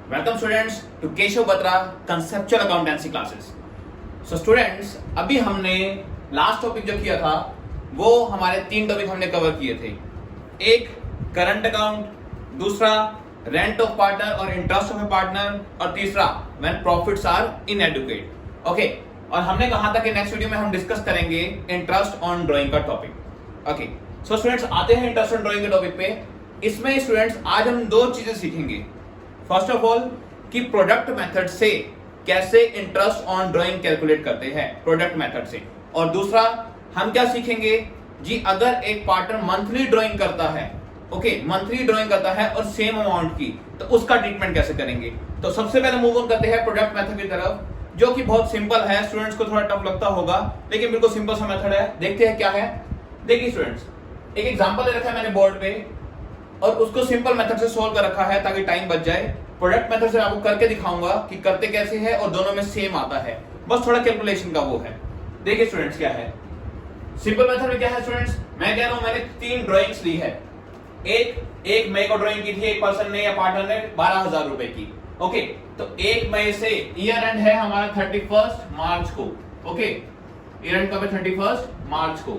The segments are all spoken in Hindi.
Welcome students to Keshav Batra conceptual accountancy classes. So students, अभी हमने लास्ट टॉपिक जो किया था वो हमारे 3 टॉपिक हमने कवर किए थे। एक करंट अकाउंट, दूसरा रेंट ऑफ पार्टनर और इंटरेस्ट ऑफ ए पार्टनर, और तीसरा when profits are inadequate. Okay, और हमने कहा था कि नेक्स्ट वीडियो में हम डिस्कस करेंगे इंटरेस्ट ऑन ड्राइंग का टॉपिक। ओके, सो स्टूडेंट्स आते हैं इंटरेस्ट ऑन ड्राइंग के टॉपिक पे। इसमें स्टूडेंट्स आज हम 2 चीजें सीखेंगे। फर्स्ट ऑफ ऑल कि प्रोडक्ट मेथड से कैसे इंटरेस्ट ऑन ड्राइंग कैलकुलेट करते हैं प्रोडक्ट मेथड से, और दूसरा हम क्या सीखेंगे जी, अगर एक पार्टनर मंथली ड्राइंग करता है, ओके मंथली ड्राइंग करता है और सेम अमाउंट की, तो उसका ट्रीटमेंट कैसे करेंगे। तो सबसे पहले मूव ऑन करते हैं प्रोडक्ट मेथड की तरफ, जो कि बहुत सिंपल है। स्टूडेंट्स को थोड़ा टफ लगता होगा लेकिन बिल्कुल सिंपल सा मेथड है। देखते हैं क्या है। देखिए स्टूडेंट्स, एक एग्जांपल दे रखा है मैंने बोर्ड पे और उसको सिंपल मेथड से सोल्व कर रखा है ताकि टाइम बच जाए। प्रोडक्ट मेथड से आपको करके दिखाऊंगा कि करते कैसे है और दोनों में सेम आता है, बस थोड़ा कैलकुलेशन का वो है। देखिए स्टूडेंट्स क्या है सिंपल मेथड में क्या है स्टूडेंट्स, मैं कह रहा हूं मैंने 3 ड्राइंग्स ली है। एक मई को ड्राइंग की थी एक पर्सन ने या पार्टनर ने 12,000 रुपए की। ओके, तो 1 मई से ईयर एंड है हमारा 31 मार्च को। ओके, ईयर एंड कब है? 31 मार्च को।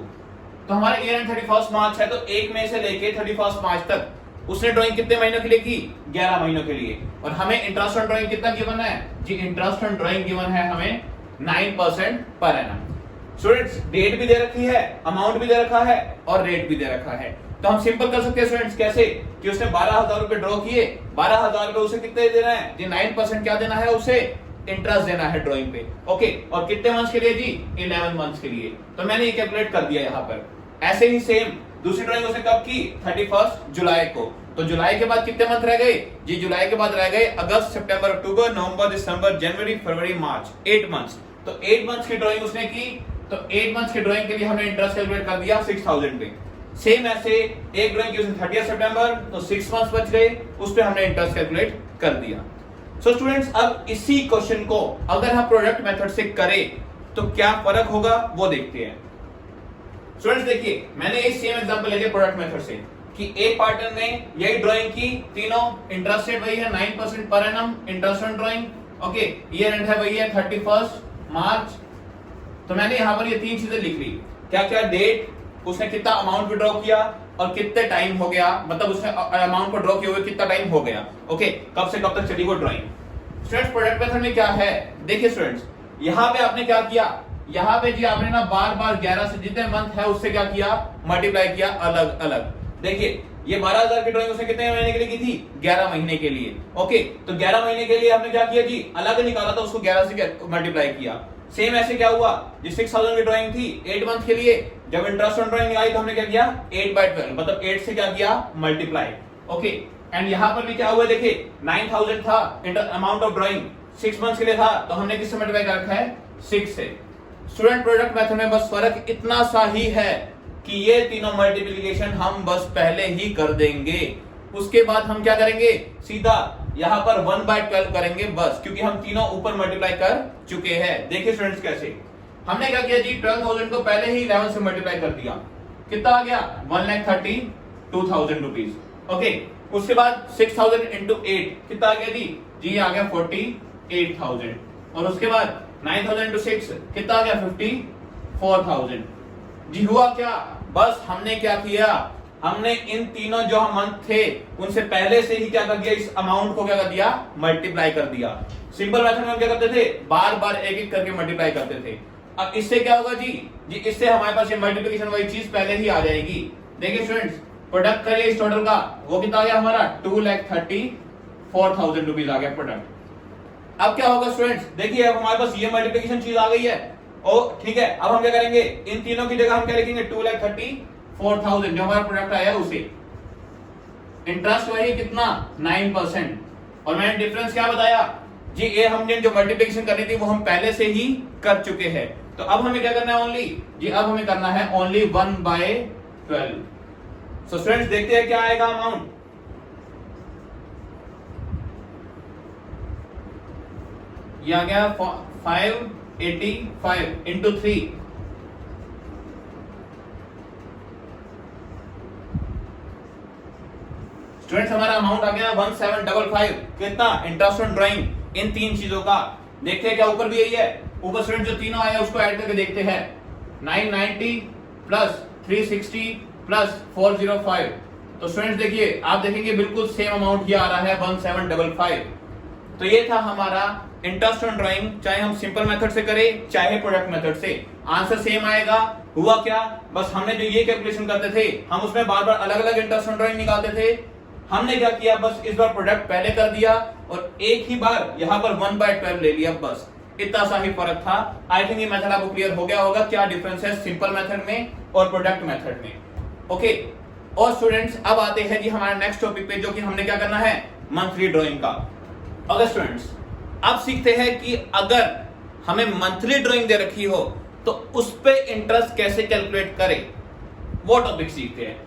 तो हमारा ईयर एंड 31 मार्च है, तो 1 मई से लेके 31 मार्च तक उसने ड्राइंग कितने महीनों के लिए की? 11 महीनों के लिए। और हमें इंटरेस्ट ऑन ड्राइंग कितना गिवन है जी? इंटरेस्ट ऑन ड्राइंग गिवन है हमें 9% पर एनम। स्टूडेंट्स डेट भी दे रखी है, अमाउंट भी दे रखा है और रेट भी दे रखा है। तो हम सिंपल कर सकते हैं स्टूडेंट्स, कैसे कि उसने 12,000 रुपए ड्रॉ किए, 12,000 रुपए उसे कितने देना है जी? 9% क्या देना है उसे? इंटरेस्ट देना है ड्राइंग पे। ओके, और कितने मंथ्स के लिए जी? 11 मंथ्स के लिए। तो मैंने ये कैलकुलेट कर दिया यहाँ पर। ऐसे ही सेम दूसरी ड्राइंग उसने कब की? 31 जुलाई को। तो जुलाई के बाद कितने मंथ रह गए जी? जुलाई के बाद रह गए अगस्त, सितंबर, अक्टूबर, नवंबर, दिसंबर, जनवरी, फरवरी, मार्च, 8 मंथ्स। तो 8 मंथ्स की ड्राइंग उसने की, तो 8 मंथ्स की ड्राइंग के लिए हमने इंटरेस्ट कैलकुलेट कर दिया 6,000 पे। सेम ऐसे एक ड्राइंग की उसने 30 सितंबर, तो 6 मंथ्स बच गए, उस पे हमने इंटरेस्ट कैलकुलेट कर दिया। सो स्टूडेंट्स, अब इसी क्वेश्चन को अगर हम प्रोडक्ट मेथड से करें तो क्या फर्क होगा वो देखते हैं। स्टूडेंट्स देखिए, मैंने एक सेम एग्जांपल लेके प्रोडक्ट मेथड से कि एक पार्टनर ने यही ड्राइंग की, तीनों इंटरेस्ट रेट वही है 9% per annum interest on drawing. Okay, year and है वही है 31 मार्च। तो मैंने यहां पर ये 3 चीजें लिख ली। क्या क्या? डेट, उसने कितना अमाउंट विड्रॉ किया और कितने टाइम हो गया, मतलब उसने अमाउंट को ड्रॉ किए हुए कितना टाइम हो गया। ओके, कब से कब तक चली वो ड्राइंग। स्टूडेंट्स प्रोडक्ट मेथड में क्या है, देखिए स्टूडेंट्स, यहां पे आपने क्या किया, यहां पे जी आपने ना बार बार 11 से जितने मंथ है उससे क्या किया? मल्टीप्लाई किया अलग अलग। देखिए ये 12,000 की ड्राइंग उसने कितने महीने के लिए की थी? 11 महीने के लिए। ओके, तो 11 महीने के लिए हमने क्या किया जी? अलग निकाला था, उसको 11 से मल्टीप्लाई किया। सेम ऐसे क्या हुआ जी? 6,000 की ड्राइंग थी 8 मंथ के लिए, जब इंटरेस्ट ऑन ड्राइंग आई तो हमने क्या किया? 8/12, मतलब 8 से क्या किया? मल्टीप्लाई। ओके, एंड यहां पर भी क्या हुआ? देखिए 9,000 था अमाउंट ऑफ ड्राइंग, 6 मंथ्स के लिए था, तो हमने किससे मल्टीप्लाई कर रखा है? 6 से। स्टूडेंट प्रोडक्ट मेथड में बस फर्क इतना सा ही है कि ये तीनों मल्टीप्लिकेशन हम बस पहले ही कर देंगे, उसके बाद हम क्या करेंगे? सीधा यहां पर 1/12 करेंगे बस, क्योंकि हम तीनों ऊपर मल्टीप्लाई कर चुके हैं। देखिए स्टूडेंट्स कैसे हमने क्या किया जी? 12,000 को पहले ही 11 से मल्टीप्लाई कर दिया, कितना आ गया? 1,32,000 रुपीज। ओके, उसके बाद 6,000 इंटू 8 कितना आ गया जी? जी आ गया 48,000। और उसके बाद 9,000 इंटू 6 कितना आ गया? 54,000। जी हुआ क्या? बस हमने क्या किया, हमने इन तीनों जो हम मंथ थे उनसे पहले से ही क्या कर दिया? इस अमाउंट को क्या कर दिया? मल्टीप्लाई कर दिया। सिंपल मेथड में हम क्या करते थे? बार बार एक एक करके मल्टीप्लाई करते थे। अब इससे क्या होगा जी? जी इससे हमारे पास ये मल्टीप्लिकेशन वाली चीज पहले ही आ जाएगी। देखिए स्टूडेंट्स, प्रोडक्ट करिए इस टोटल का, वो कितना आ गया हमारा? 2,34,000 रुपीज आ गया प्रोडक्ट। अब क्या होगा स्टूडेंट्स? देखिए अब हमारे पास ये मल्टीप्लिकेशन चीज आ गई है। ओ ठीक है, अब हम क्या करेंगे? इन तीनों की जगह हम क्या लिखेंगे? 2,34,000 जो हमारा प्रोडक्ट आया उसे। इंटरेस्ट वही कितना? 9%। और मैंने डिफरेंस क्या बताया जी? ये हमने जो मल्टीप्लिकेशन करनी थी वो हम पहले से ही कर चुके हैं। तो अब हमें क्या करना है? ओनली जी अब हमें करना है ओनली 1/12। सो स्टूडेंट्स देखते हैं क्या आएगा अमाउंट। ये आ गया 585 इंटू 3, स्टूडेंट्स हमारा अमाउंट आ गया 1755। कितना इंटरेस्ट ऑन ड्राइंग इन तीन चीजों का। देखते हैं क्या ऊपर भी यही है। ऊपर स्टूडेंट जो तीनों आया उसको ऐड करके देखते हैं। 990 प्लस 360 प्लस 405। तो स्टूडेंट्स देखिए, आप देखेंगे बिल्कुल सेम अमाउंट ही आ रहा है 1755। तो ये था हमारा इंटरेस्ट ऑन ड्राइंग, चाहे हम सिंपल मेथड से करें चाहे प्रोडक्ट मेथड से, आंसर सेम आएगा। हुआ क्या, बस हमने जो ये कैलकुलेशन करते थे हम उसमें बार बार अलग अलग इंटरेस्ट ऑन ड्राइंग निकालते थे। हमने क्या किया, बस इस बार प्रोडक्ट पहले कर दिया और एक ही बार यहाँ पर 1/12 ले लिया, बस इतना सा ही फर्क था। आई थिंक ये मेथड आपको क्लियर हो गया होगा क्या डिफरेंस है सिंपल मेथड में और प्रोडक्ट मेथड में। ओके, और स्टूडेंट्स अब आते हैं जी हमारे नेक्स्ट टॉपिक पे, जो कि हमने क्या करना है, मंथली ड्राइंग का। अगर स्टूडेंट्स अब सीखते हैं कि अगर हमें मंथली ड्राइंग दे रखी हो तो उस पे इंटरेस्ट कैसे कैलकुलेट करें, वो टॉपिक सीखते हैं।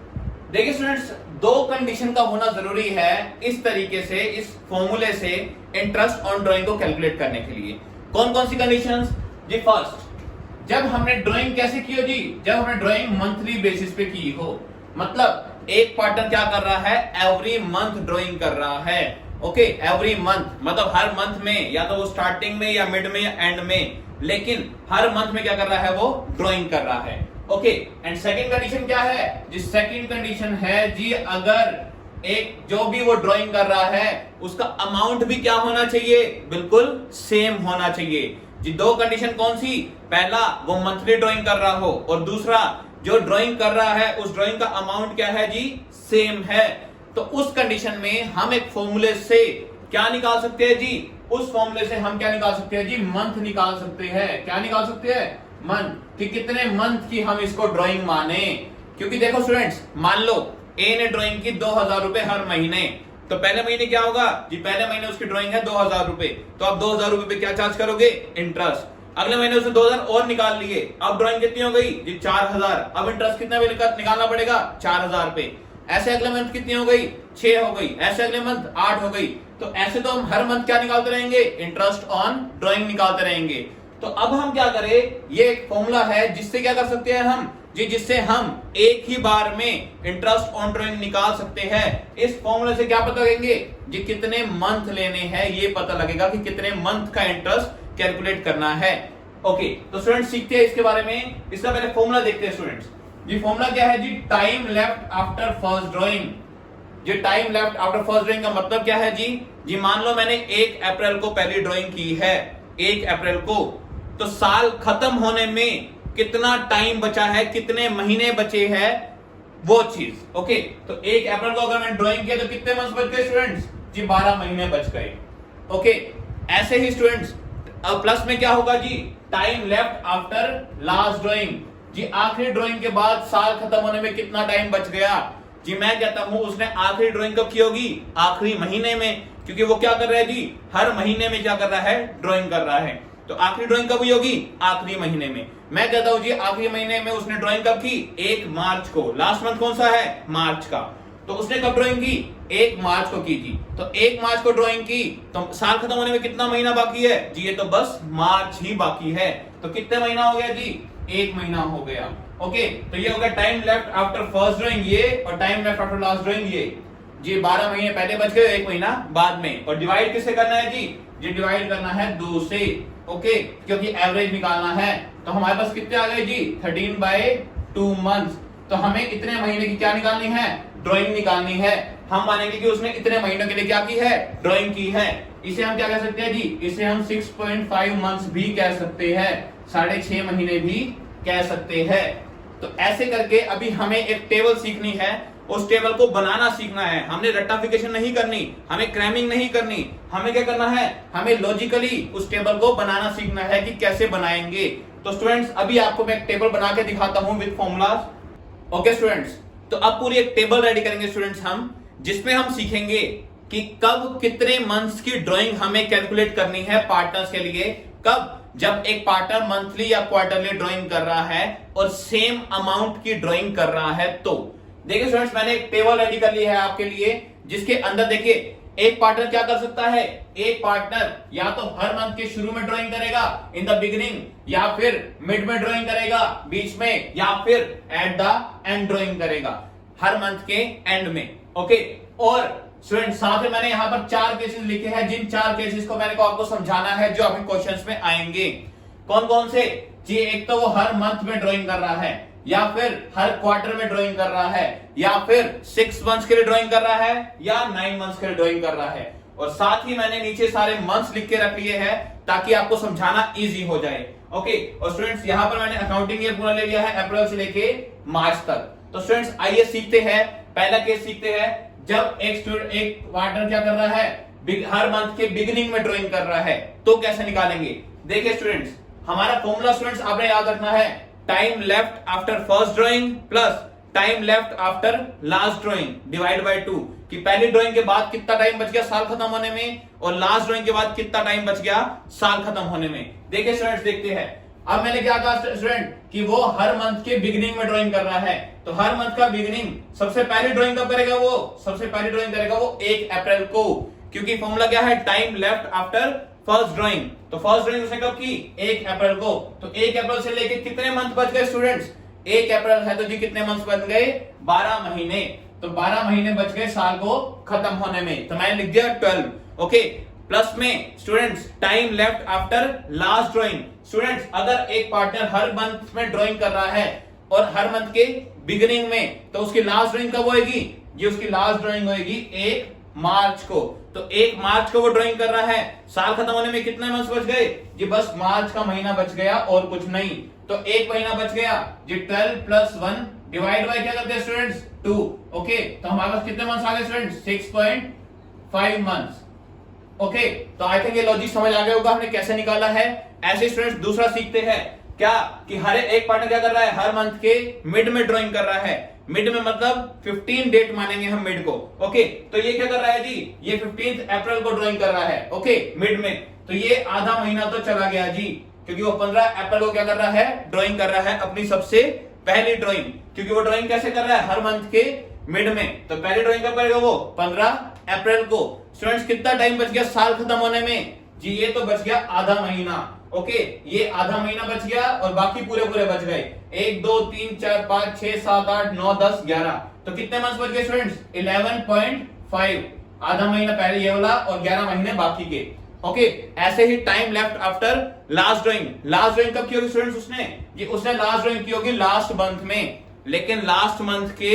देखिए स्टूडेंट्स, दो कंडीशन का होना जरूरी है इस तरीके से, इस फॉर्मूले से इंटरेस्ट ऑन ड्राइंग को कैलकुलेट करने के लिए। कौन कौन सी कंडीशंस जी? फर्स्ट, जब हमने ड्राइंग कैसे की हो जी, जब हमने ड्राइंग मंथली बेसिस पे की हो, मतलब एक पार्टनर क्या कर रहा है, एवरी मंथ ड्राइंग कर रहा है। ओके, एवरी मंथ मतलब हर मंथ में, या तो वो स्टार्टिंग में या मिड में या एंड में, लेकिन हर मंथ में क्या कर रहा है, वो ड्राइंग कर रहा है। ओके, एंड सेकंड कंडीशन क्या है जी? सेकंड कंडीशन है जी, अगर एक जो भी वो ड्राइंग कर रहा है उसका अमाउंट भी क्या होना चाहिए, बिल्कुल सेम होना चाहिए जी। दो कंडीशन कौन सी? पहला, वो मंथली ड्राइंग कर रहा हो, और दूसरा, जो ड्राइंग कर रहा है उस ड्राइंग का अमाउंट क्या है जी, सेम है। तो उस कंडीशन में हम एक फॉर्मूले से क्या निकाल सकते हैं जी? उस फॉर्मूले से हम क्या निकाल सकते हैं जी? मंथ निकाल सकते हैं। क्या निकाल सकते हैं? मंथ, कि कितने मंथ की हम इसको ड्राइंग माने। क्योंकि देखो स्टूडेंट्स, मान लो ए ने ड्राइंग की 2000 रुपए हर महीने, तो पहले महीने क्या होगा जी? पहले महीने उसकी ड्राइंग है 2000 रुपए, तो आप 2000 रुपए पे क्या चार्ज करोगे? इंटरेस्ट। अगले महीने उसने 2000 और निकाल लिए, अब ड्राइंग कितनी हो गई जी? 4000। अब इंटरेस्ट कितना निकालना पड़ेगा? 4000 पे। ऐसे अगले मंथ कितनी हो गई? 6 हो गई। ऐसे अगले मंथ 8 हो गई। तो ऐसे तो हम हर मंथ क्या निकालते रहेंगे? इंटरेस्ट ऑन ड्राइंग निकालते रहेंगे। तो अब हम क्या करें, ये एक फॉर्मूला है जिससे क्या कर सकते हैं हम जी, जिससे हम एक ही बार में इंटरेस्ट ऑन ड्राइंग निकाल सकते हैं। इस फॉर्मूले से क्या पता लगेंगे जी? कितने मंथ लेने हैं, ये पता लगेगा कि कितने मंथ का इंटरेस्ट कैलकुलेट करना है। ओके, तो स्टूडेंट्स सीखते हैं इसके बारे में। इसका पहले फॉर्मूला देखते हैं स्टूडेंट्स जी। फॉर्मूला क्या है जी? Time left after first drawing. जी time left after first drawing का मतलब क्या है जी? जी मान लो मैंने 1 अप्रैल को पहली ड्राइंग की है, 1 अप्रैल को, तो साल खत्म होने में कितना टाइम बचा है, कितने महीने बचे हैं, वो चीज। ओके, तो 1 अप्रैल को अगर मैंने ड्राइंग किया तो कितने मंथ बच गए स्टूडेंट्स जी? 12 महीने बच गए। ओके, ऐसे ही स्टूडेंट्स अब प्लस में क्या होगा जी? Time left after last drawing. जी आखिरी ड्राइंग के बाद साल खत्म होने में कितना टाइम बच गया जी? मैं कहता हूं उसने आखिरी ड्राइंग कब की होगी? आखिरी महीने में, क्योंकि वो क्या कर रहा है जी? हर महीने में क्या कर रहा है? ड्राइंग कर रहा है। तो आखिरी ड्राइंग कब हुई होगी? आखिरी महीने में। मैं कहता हूं जी आखिरी महीने में उसने ड्राइंग कब की? 1 मार्च को। लास्ट मंथ कौन सा है? मार्च का। तो उसने कब ड्राइंग की? 1 मार्च को की जी। तो 1 मार्च को ड्राइंग की, तो साल खत्म होने में कितना महीना बाकी है जी? ये तो बस मार्च ही बाकी है। तो कितने महीना हो गया जी? 1 महीना हो गया। ओके, तो ये हो गया time left after first drawing ये, और time left after last drawing ये जी। 12 महीने पहले बच गए, 1 महीना बाद में। और डिवाइड किससे करना है जी? जी डिवाइड करना है 2 से। ओके, क्योंकि एवरेज निकालना है। तो हमारे पास कितने आ गए जी? 13/2 मंथ्स। तो हमें इतने महीने की क्या निकालनी है? ड्राइंग निकालनी है। हम मानेंगे कि उसने इतने महीनों के लिए क्या की है? ड्राइंग की है। इसे हम क्या कह सकते हैं जी? इसे हम 6.5 मंथ्स भी कह सकते हैं, 6.5 महीने भी कह सकते हैं। तो ऐसे करके अभी हमें एक टेबल सीखनी है, उस टेबल को बनाना सीखना है। हमने रट्टाफिकेशन नहीं करनी, हमें क्रैमिंग नहीं करनी, हमें क्या करना है? हमें लॉजिकली उस टेबल को बनाना सीखना है कि कैसे बनाएंगे। तो स्टूडेंट्स अभी आपको मैं एक टेबल बना के दिखाता हूं विद फॉर्मूलाज। ओके स्टूडेंट्स, तो अब पूरी एक टेबल रेडी करेंगे स्टूडेंट्स हम, जिसमें हम सीखेंगे कि कब कितने मंथ्स की ड्राइंग हमें कैलकुलेट करनी है पार्टनर्स के लिए। कब? जब एक पार्टनर मंथली या क्वार्टरली ड्राइंग कर रहा है और सेम अमाउंट की ड्राइंग कर रहा है। तो देखिए स्टूडेंट्स, मैंने एक टेबल रेडी कर ली है आपके लिए, जिसके अंदर देखिए एक पार्टनर क्या कर सकता है? एक पार्टनर या तो हर मंथ के शुरू में ड्राइंग करेगा इन द बिगिनिंग, या फिर मिड में ड्राइंग करेगा बीच में, या फिर एट द एंड ड्राइंग करेगा हर मंथ के एंड में। ओके, और स्टूडेंट साथ में मैंने यहाँ पर 4 केसेस लिखे हैं, जिन 4 केसेस को मैंने आपको समझाना है जो आपके क्वेश्चंस में आएंगे। कौन कौन से जी? एक तो वो हर मंथ में ड्राइंग कर रहा है, या फिर हर क्वार्टर में ड्राइंग कर रहा है, या फिर 6 मंथ्स के लिए ड्राइंग कर रहा है, या 9 मंथ्स के लिए ड्राइंग कर रहा है। और साथ ही मैंने नीचे सारे मंथ्स लिख के रख लिए हैं ताकि आपको समझाना इजी हो जाए। ओके, और स्टूडेंट्स यहाँ पर मैंने अकाउंटिंग ईयर पूरा ले लिया है, अप्रैल से लेके मार्च तक। तो स्टूडेंट्स आइए सीखते हैं, पहला केस सीखते हैं। जब एक क्वार्टर क्या कर रहा है, हर मंथ के बिगिनिंग में ड्राइंग कर रहा है, तो कैसे निकालेंगे? देखिए स्टूडेंट्स, हमारा फॉर्मूला स्टूडेंट्स आपने याद रखना है, time left after first drawing plus time left after last drawing divide by 2, कि पहली ड्राइंग के बाद कितना टाइम बच गया साल खत्म होने में, और लास्ट ड्राइंग के बाद कितना टाइम बच गया साल खत्म होने में। देखिए स्टूडेंट्स, देखते हैं। अब मैंने क्या कहा स्टूडेंट कि वो हर मंथ के बिगिनिंग में ड्राइंग कर रहा है, तो हर मंथ का बिगिनिंग सबसे पहली ड्राइंग कब करेगा? वो सबसे पहली ड्राइंग करेगा वो 1 अप्रैल को, क्योंकि फॉर्मूला क्या है, time left after first drawing. तो फर्स्ट ड्राइंग उसने कब की? 1 अप्रैल को। तो 1 अप्रैल से लेके कितने मंथ बच गए स्टूडेंट्स? 1 अप्रैल है तो जी कितने मंथ्स बन गए? 12 महीने। तो 12 महीने बच गए साल को खत्म होने में, तो मैंने लिख दिया 12। ओके, प्लस में students time left after last drawing. Students अगर एक पार्टनर हर मंथ में ड्राइंग कर रहा है और हर मंथ के बिगिनिंग में, तो उसकी लास्ट ड्राइंग कब होएगी? ये उसकी लास्ट ड्राइंग होएगी 1 मार्च को। तो 1 मार्च को वो ड्राइंग कर रहा है, साल खत्म होने में कितने मंथ्स बच गए जी? बस मार्च का महीना बच गया और कुछ नहीं। तो 1 महीना बच गया जी, 12 प्लस 1 डिवाइड बाय क्या करते हैं स्टूडेंट्स? 2। ओके, तो हमारे पास कितने मंथ्स आ गए स्टूडेंट्स? 6.5 मंथ्स। ओके, तो आई थिंक ये लॉजिक समझ आ गया होगा हमने कैसे निकाला है। ऐसे स्टूडेंट्स दूसरा सीखते हैं क्या, कि हर एक पार्टनर क्या कर रहा है, हर मंथ के मिड में ड्राइंग कर रहा है। मिड में मतलब 15 डेट मानेंगे हम मिड को। ओके, तो ये क्या कर रहा है जी? ये 15 अप्रैल को ड्राइंग कर रहा है। ओके, मिड में, तो ये आधा महीना तो चला गया जी, क्योंकि वो 15 अप्रैल को क्या कर रहा है? ड्राइंग कर रहा है अपनी सबसे पहली ड्राइंग। क्योंकि वो ड्राइंग कैसे कर रहा है? हर मंथ के मिड में। तो पहली ड्राइंग कब करेगा वो? 15 अप्रैल को। स्टूडेंट्स कितना टाइम बच गया साल खत्म होने में जी? ये तो बच गया आधा महीना। ओके, ये आधा महीना बच गया और बाकी पूरे बच गए 1 2 3 4 5 6 7 8 9 10 11। तो कितने मंथ्स बच गए स्टूडेंट्स? 11.5। आधा महीना पहले ये वाला और 11 महीने बाकी के। ओके, ऐसे ही time left after last drawing. Last drawing कब की होगी स्टूडेंट्स? उसने लास्ट ड्राइंग की होगी लास्ट मंथ में, लेकिन लास्ट मंथ के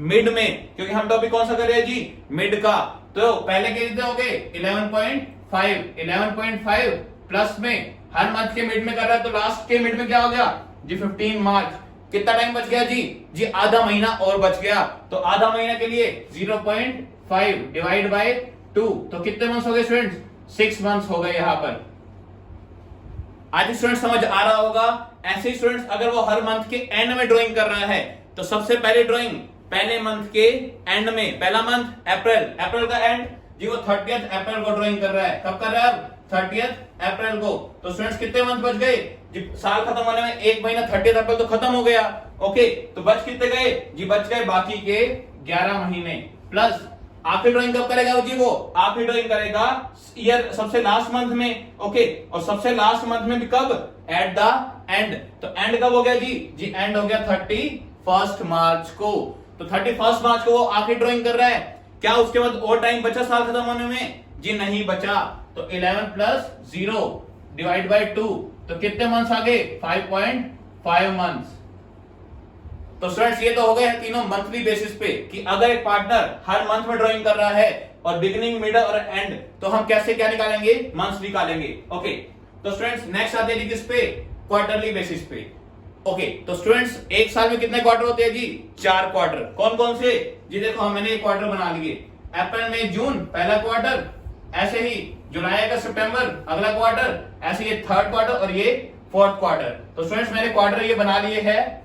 मिड में, क्योंकि हम टॉपिक कौन सा कर रहे हैं जी? मिड का। तो पहले के कितने हो गए? 11.5। 11.5 प्लस में हर मंथ के मिड में कर रहा है, तो लास्ट के मिड में क्या हो गया जी? 15 मार्च। कितना टाइम बच गया जी? जी आधा महीना और बच गया। तो आधा महीना के लिए 0.5 डिवाइड बाय 2, तो कितने मंथ्स हो गए स्टूडेंट्स? 6 मंथ्स हो गए यहाँ पर। आज स्टूडेंट समझ आ रहा होगा। ऐसे स्टूडेंट्स अगर वो हर मंथ के एंड में ड्राइंग कर रहा है, तो सबसे पहले ड्राइंग पहले मंथ के एंड में। पहला मंथ अप्रैल, अप्रैल का एंड जी वो 30 अप्रैल को ड्राइंग कर रहा है। कब कर रहा है? 30 अप्रैल को। तो स्टूडेंट्स कितने मंथ बच गए जी? साल खत्म होने में 1 महीना 30 अप्रैल तो खत्म हो गया। ओके, तो बच कितने गए जी? बच गए बाकी के 11 महीने। प्लस आखिरी ड्राइंग कब करेगा जी? वो आखिरी ड्राइंग करेगा ईयर सबसे लास्ट मंथ में। ओके, और सबसे लास्ट मंथ में भी कब? At the end. तो एंड कब हो गया जी? जी एंड हो गया 31 मार्च को। तो 31 मार्च को वो आखिरी ड्राइंग कर रहा है। क्या उसके बाद और टाइम बचा साल खत्म होने में जी? नहीं बचा। तो 11 प्लस 0 डिवाइड बाय 2, तो कितने मंथ्स आ गए? 5.5 मंथ्स। तो स्टूडेंट्स ये तो हो गए तीनों मंथली बेसिस पे, कि अगर एक पार्टनर हर मंथ में ड्राइंग कर रहा है और बिगिनिंग, मिडल और एंड, तो हम कैसे क्या निकालेंगे? मंथ्स निकालेंगे। ओके, तो स्टूडेंट्स नेक्स्ट आते हैं किस पे? क्वार्टरली बेसिस पे। ओके, तो स्टूडेंट्स एक साल में कितने क्वार्टर होते हैं जी? 4 क्वार्टर। कौन कौन से जी? देखो मैंने एक क्वार्टर बना लिए, अप्रैल मई जून पहला क्वार्टर, ऐसे ही जुलाई अगस्त सितंबर अगला क्वार्टर, ऐसे ये थर्ड क्वार्टर और ये फोर्थ क्वार्टर। तो स्टूडेंट्स मैंने क्वार्टर ये बना लिए है।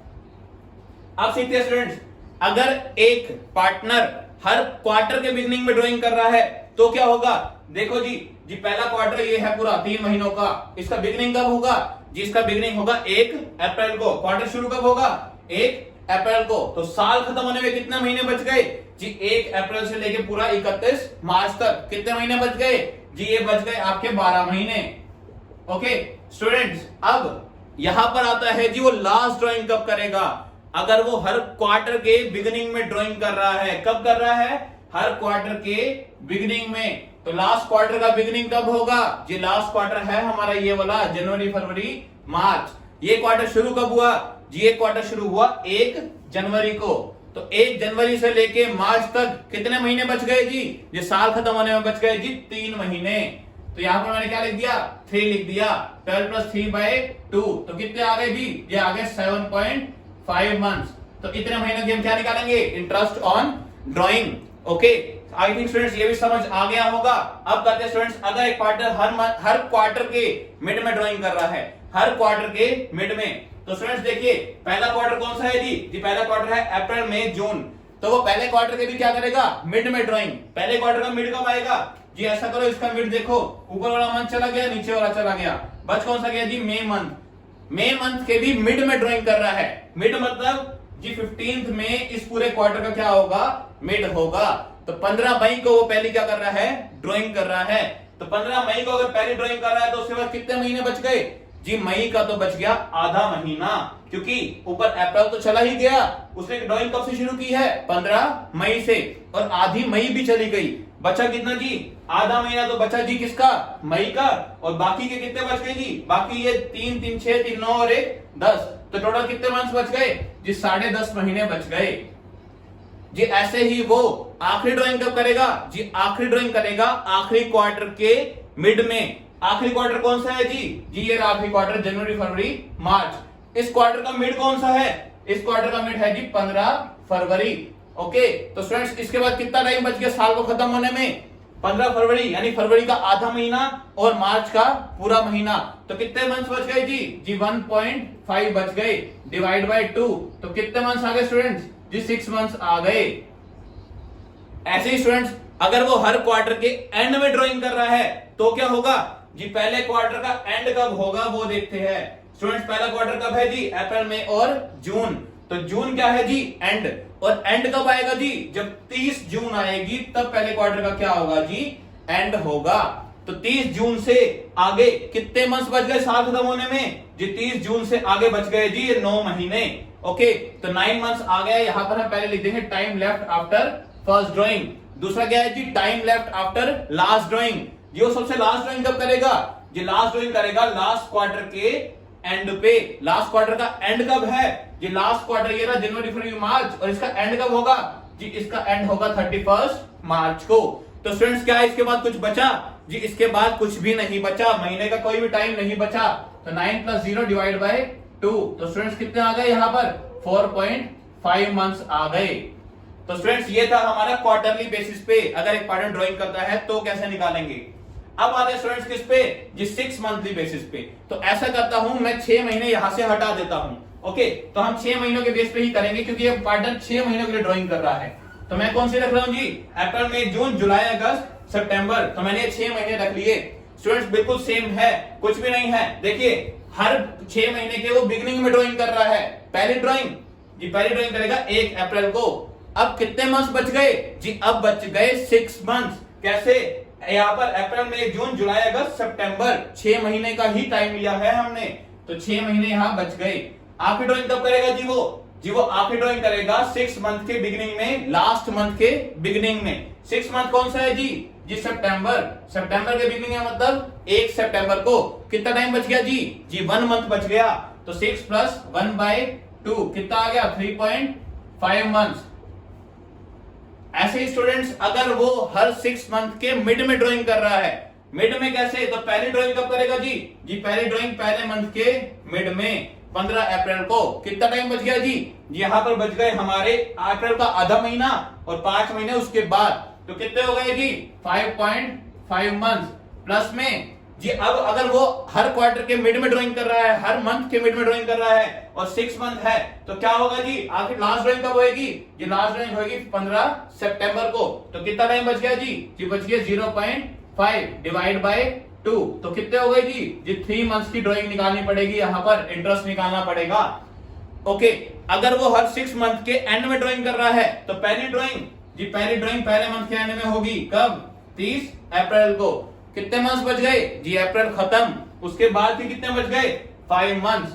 अब सीखते हैं स्टूडेंट्स, अगर एक पार्टनर हर क्वार्टर के बिगिनिंग में ड्राइंग कर रहा है तो क्या होगा? देखो जी पहला क्वार्टर ये है पूरा 3 महीनों का, इसका बिगिनिंग कब होगा जी? इसका बिगिनिंग होगा 1 अप्रैल को। क्वार्टर शुरू कब होगा? 1 अप्रैल को। तो साल खत्म होने में कितने महीने बच गए जी? 1 अप्रैल से लेके पूरा 31 मार्च तक कितने महीने बच गए जी? ये बच गए आपके 12 महीने। ओके स्टूडेंट्स, अब यहां पर आता है जी वो लास्ट ड्राइंग कब करेगा? अगर वो हर क्वार्टर के बिगिनिंग में ड्राइंग कर रहा है, कब कर रहा है? हर क्वार्टर के बिगिनिंग में। तो लास्ट क्वार्टर का बिगिनिंग कब होगा जी? लास्ट क्वार्टर है हमारा ये वाला जनवरी फरवरी मार्च। ये क्वार्टर शुरू कब हुआ जी? ये क्वार्टर शुरू हुआ 1 जनवरी को। तो 1 जनवरी से लेके मार्च तक कितने महीने बच गए जी? ये साल खत्म होने में बच गए जी 3 महीने। तो यहां पर मैंने क्या लिख दिया? 3 लिख दिया। 12 + 3/2 तो कितने आ गए जी? ये आ गए 7.5 मंथ्स। तो इतने महीनों की हम क्या निकालेंगे? Interest on drawing. Okay, I think students ये भी समझ आ गया होगा। अब करते हैं स्टूडेंट्स, अगर एक क्वार्टर हर क्वार्टर के मिड में ड्राइंग कर रहा है, हर क्वार्टर के मिड में, तो स्टूडेंट्स देखिए पहला क्वार्टर कौन सा है जी? पहला क्वार्टर है अप्रैल मई जून। तो वो पहले क्वार्टर के भी क्या करेगा? मिड में ड्राइंग। पहले क्वार्टर का मिड कब आएगा जी? ऐसा करो, इसका मिड देखो, ऊपर वाला मंथ चला गया, नीचे वाला चला गया, बच कौन सा गया जी? मई मंथ। मई मंथ के भी मिड में ड्राइंग कर रहा है। मिड मतलब जी 15th में इस पूरे क्वार्टर का क्या होगा? मिड होगा। तो 15 मई को वो पहली क्या कर रहा है? ड्राइंग कर रहा है। तो 15 मई को अगर पहली ड्राइंग कर रहा है तो उसके बाद कितने महीने बच गए जी? मई का तो बच गया आधा महीना, क्योंकि ऊपर अप्रैल तो चला ही गया। उसने ड्राइंग कब से शुरू की है? 15 मई से, और आधी मई भी चली गई। बचा कितना जी? आधा महीना तो बचा जी किसका? मई का। और बाकी के कितने बच गए जी? बाकी ये 3 3 6 3 9 और 1 10। तो टोटल कितने मंथ्स बच गए जी? 10.5 महीने बच गए जी। ऐसे ही वो आखिरी ड्राइंग कब करेगा जी? आखिरी ड्राइंग करेगा आखिरी क्वार्टर के मिड में। आखिरी क्वार्टर कौन सा है जी? ये आखिरी क्वार्टर जनवरी फरवरी मार्च। इस क्वार्टर का मिड कौन सा है? इस क्वार्टर का मिड है जी 15 फरवरी। ओके, तो स्टूडेंट्स इसके बाद कितना टाइम बच गया साल को खत्म होने में? 15 फरवरी, यानी फरवरी का आधा महीना और मार्च का पूरा महीना। तो कितने मंथ्स बच गए जी? 1.5 बच गए, डिवाइड बाय 2। तो कितने मंथ्स आ गए स्टूडेंट्स जी? 6 मंथ्स आ गए। ऐसे ही स्टूडेंट्स अगर वो हर क्वार्टर के एंड में ड्राइंग कर रहा है तो क्या होगा जी? पहले क्वार्टर का एंड कब होगा वो देखते हैं। स्टूडेंट्स पहला क्वार्टर कब है जी? अप्रैल मई और जून। तो जून क्या है जी? एंड। और एंड कब आएगा जी? जब 30 जून आएगी तब पहले क्वार्टर का क्या होगा जी? एंड होगा। तो 30 जून से आगे कितने मंथ्स बच गए साल खत्म होने में जी? 30 जून से आगे बच गए जी ये 9 महीने। ओके, तो 9 मंथ्स आ गए। यहां पर हम पहले लिख देंगे time left after first drawing. दूसरा क्या है जी? Time left after last drawing. ये सबसे लास्ट ड्राइंग कब करेगा जी? लास्ट ड्राइंग करेगा लास्ट क्वार्टर के एंड पे। लास्ट क्वार्टर का एंड कब है जी? लास्ट क्वार्टर ये रहा जनवरी फरवरी मार्च, और इसका एंड कब होगा जी? इसका एंड होगा 31 मार्च को। तो स्टूडेंट्स क्या है इसके बाद कुछ बचा जी? इसके बाद कुछ भी नहीं बचा, महीने का कोई भी टाइम नहीं बचा। तो 9 + 0 डिवाइड बाय 2। तो स्टूडेंट्स कितने आ गए यहाँ पर? 4.5 मंथ्स आ गए। तो स्टूडेंट्स ये था हमारा क्वार्टरली बेसिस पे अगर एक पार्टनर ड्राइंग करता है तो कैसे निकालेंगे। अब आते हैं स्टूडेंट्स किस पे जी? 6 मंथली बेसिस पे। तो ऐसा करता हूं मैं 6 महीने यहां से हटा देता हूं। ओके, तो हम 6 महीनों के बेस पे ही करेंगे क्योंकि ये पार्टनर 6 महीनों के लिए ड्राइंग कर रहा है। तो मैं कौन सी रख रहा हूं जी? अप्रैल मई जून जुलाई अगस्त सितंबर। तो मैंने 6 महीने रख लिए। स्टूडेंट्स बिल्कुल सेम है, कुछ भी नहीं है। देखिए हर 6 महीने के वो बिगिनिंग में ड्राइंग कर रहा है। पहली ड्राइंग जी, पहली ड्राइंग करेगा 1 अप्रैल को। अब कितने मंथ्स बच गए जी? अब बच गए 6 मंथ्स। कैसे? यहाँ पर अप्रैल मई जून जुलाई अगस्त सितंबर 6 महीने का ही टाइम लिया है हमने। तो 6 महीने यहाँ बच गए। आखिरी ड्राइंग कब करेगा जी? वो आखिरी ड्राइंग करेगा 6 मंथ के बिगिनिंग में, लास्ट मंथ के बिगिनिंग में। 6 मंथ कौन सा है जी? सितंबर। सितंबर के बिगिनिंग है मतलब 1 सितंबर को। कितना टाइम बच गया जी? 1 मंथ बच गया। तो 6 + 1/2 कितना आ गया? 3.5 मंथ्स। ऐसे ही स्टूडेंट्स अगर वो हर 6 मंथ के मिड में ड्राइंग कर रहा है, मिड में कैसे? तो पहली ड्राइंग कब करेगा जी? पहली ड्राइंग पहले मंथ के मिड में 15 अप्रैल को। कितना टाइम बच गया जी? यहाँ पर बच गए हमारे अप्रैल का आधा महीना और 5 महीने उसके बाद। तो कितने हो गए जी? 5.5 मंथ प्लस में जी। अब अगर वो हर क्वार्टर के मिड में ड्राइंग कर रहा है, हर मंथ के मिड में ड्राइंग कर रहा है और 6 मंथ है, तो क्या होगा जी? आखिर लास्ट ड्राइंग कब होगी जी? लास्ट ड्राइंग होगी 15 सितंबर को। तो कितना टाइम बच गया जी? बच गया 0.5 डिवाइड बाय 2। तो कितने हो गए जी? 3 मंथ्स की ड्राइंग निकालनी पड़ेगी, यहाँ पर इंटरेस्ट निकालना पड़ेगा। ओके, अगर वो हर 6 मंथ के एंड में ड्राइंग कर रहा है तो पहली ड्राइंग पहले मंथ के एंड में होगी कब? 30 अप्रैल को। कितने मंथ्स बच गए जी? अप्रैल खत्म, उसके बाद भी कितने बच गए? 5 मंथ्स।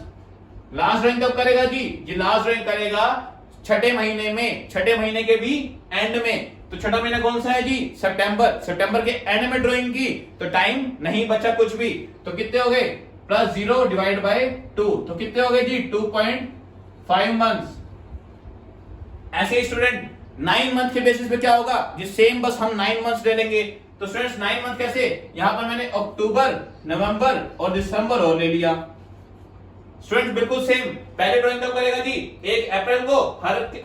लास्ट ड्राइंग कब करेगा जी? लास्ट ड्राइंग करेगा 6ठे महीने में, 6ठे महीने के भी एंड में। तो छठा महीना कौन सा है जी? सितंबर। सितंबर के एंड में ड्राइंग की तो टाइम नहीं बचा कुछ भी, तो कितने हो गए? प्लस 0 डिवाइड बाय 2, तो कितने हो गए जी? 2.5 मंथ्स। ऐसे ही स्टूडेंट 9 मंथ के बेसिस पे क्या होगा जी? सेम बस हम 9 मंथ्स ले लेंगे। तो स्टूडेंट्स 9 मंथ कैसे? यहां पर मैंने अक्टूबर, नवंबर और दिसंबर और ले लिया। स्टूडेंट्स बिल्कुल सेम। पहले ड्राइंग कब करेगा जी? 1 अप्रैल को,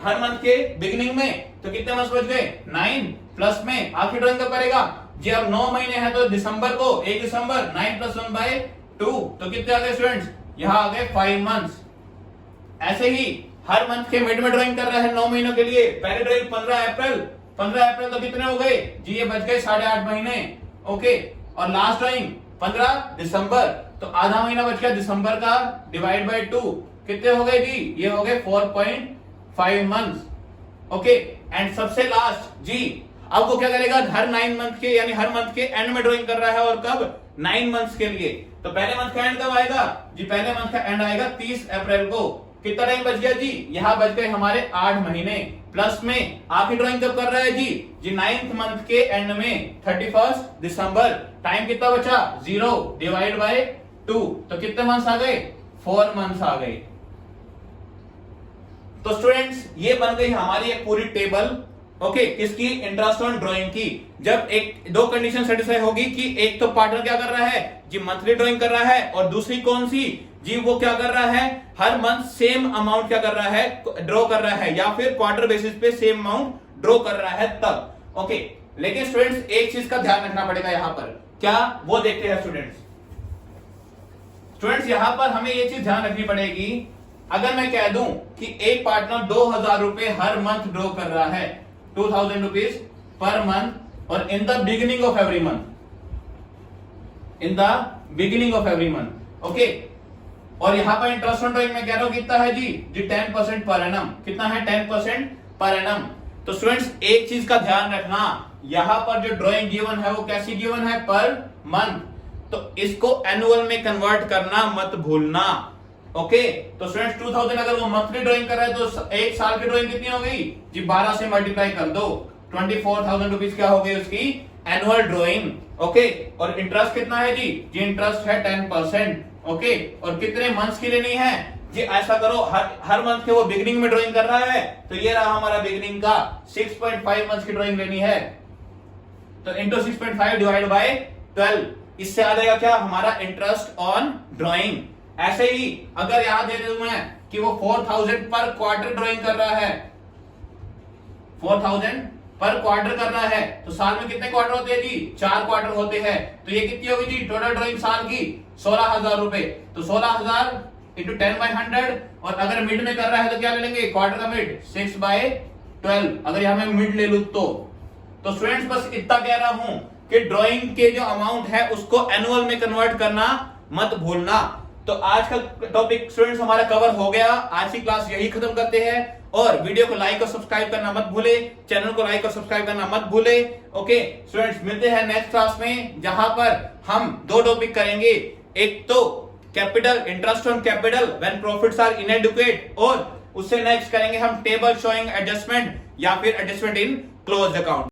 हर मंथ के बिगिनिंग में। तो कितने मंथ बच गए? 9 प्लस में आखिरी ड्राइंग कब करेगा जी? अब 9 महीने हैं तो दिसंबर को 1 दिसंबर 9 + 1/2, तो कितने आ गए स्टूडेंट्स? यहां आ गए 5 मंथ्स। ऐसे ही हर मंथ के मिड में ड्राइंग कर रहा है 9 महीनों के लिए। पहले ड्राइंग 15 अप्रैल, 15 अप्रैल तो कितने हो गए जी? ये बच गए 8.5 महीने। ओके, और लास्ट ड्राइंग 15 दिसंबर, तो आधा महीना बच गया दिसंबर का, डिवाइड बाय 2, कितने हो गए जी? ये हो गए 4.5 मंथ्स। ओके, एंड सबसे लास्ट जी, अब वो क्या करेगा? हर 9 मंथ के, यानी हर मंथ के एंड में ड्राइंग कर रहा है, और कब? 9 मंथ्स के लिए। तो पहले मंथ का एंड कब आएगा जी? पहले मंथ का एंड आएगा 30 अप्रैल को। कितना टाइम बच गया जी? यहां बच गए हमारे 8 महीने। प्लस में आखिरी ड्राइंग कब कर रहा है जी? 9th मंथ के एंड में 31 दिसंबर। टाइम कितना बचा? 0 डिवाइड बाय 2, तो कितने मंथ्स आ गए? 4 मंथ्स आ गए। तो स्टूडेंट्स ये बन गई हमारी एक पूरी टेबल। ओके, किसकी? इंटरेस्ट ऑन ड्राइंग की। जब दो कंडीशन सेटिस्फाई होगी कि एक तो पार्टनर क्या कर रहा है जी? मंथली ड्राइंग कर रहा है, और दूसरी कौन सी जी? वो क्या कर रहा है? हर मंथ सेम अमाउंट क्या कर रहा है? ड्रॉ कर रहा है, या फिर क्वार्टर बेसिस पे सेम अमाउंट ड्रॉ कर रहा है तब। ओके, लेकिन स्टूडेंट्स एक चीज का ध्यान रखना पड़ेगा यहां पर। क्या? वो देखते हैं स्टूडेंट्स। स्टूडेंट्स यहां पर हमें ये चीज ध्यान रखनी पड़ेगी, अगर मैं कह दूं कि एक पार्टनर 2000 रुपए हर मंथ ड्रॉ कर रहा है, 2000 रुपीज पर मंथ, और in the beginning of every month, in the beginning of every month. Okay, और यहां पर इंटरेस्ट ऑन ड्राइंग में कह रहा हूं कितना है जी? 10% पर एनम। कितना है? 10% पर एनम। तो स्टूडेंट्स एक चीज का ध्यान रखना, यहां पर जो ड्राइंग गिवन है वो कैसी गिवन है? Per month. तो इसको एनुअल में कन्वर्ट करना मत भूलना। ओके, तो स्टूडेंट्स 2000 अगर वो मंथली ड्राइंग कर रहा है तो एक साल की ड्राइंग कितनी हो गई जी? 12 से मल्टीप्लाई कर दो, 24,000 रुपीज क्या हो गई उसकी? Annual drawing. ओके, और इंटरेस्ट कितना है जी? जी इंटरेस्ट है 10%। ओके, और कितने मंथ्स की लेनी है जी? ऐसा करो, हर मंथ के वो बिगिनिंग में ड्राइंग कर रहा है, तो ये रहा हमारा बिगिनिंग का 6.5 मंथ्स की ड्राइंग लेनी है, तो इंटू 6.5 डिवाइड बाय 12, इससे आ जाएगा क्या? हमारा इंटरेस्ट ऑन ड्राइंग। ऐसे ही अगर यहां दे दूं मैं कि वो 4000 पर क्वार्टर ड्राइंग कर रहा है, 4000 पर क्वार्टर कर रहा है, तो साल में कितने क्वार्टर होते हैं जी? 4 क्वार्टर होते हैं। तो ये कितनी होगी जी? टोटल ड्राइंग साल की 16,000 रुपए। तो 16,000 इंटू 10/100, और अगर मिड में कर रहा है तो क्या ले लेंगे? क्वार्टर का मिड 6/12, अगर यहां मैं मिड ले लू तो स्टूडेंट्स बस इतना कह रहा हूं कि ड्राइंग के जो अमाउंट है उसको एनुअल में कन्वर्ट करना मत भूलना। तो आज का टॉपिक स्टूडेंट्स हमारा कवर हो गया। आज की क्लास यही खत्म करते हैं, और वीडियो को लाइक और सब्सक्राइब करना मत भूले, चैनल को लाइक और सब्सक्राइब करना मत भूले। ओके स्टूडेंट्स, मिलते हैं नेक्स्ट क्लास में, जहां पर हम 2 टॉपिक करेंगे। एक तो capital, interest on capital when profits are inadequate, और उससे नेक्स्ट करेंगे हम टेबल शोइंग एडजस्टमेंट या फिर एडजस्टमेंट इन क्लोज्ड अकाउंट।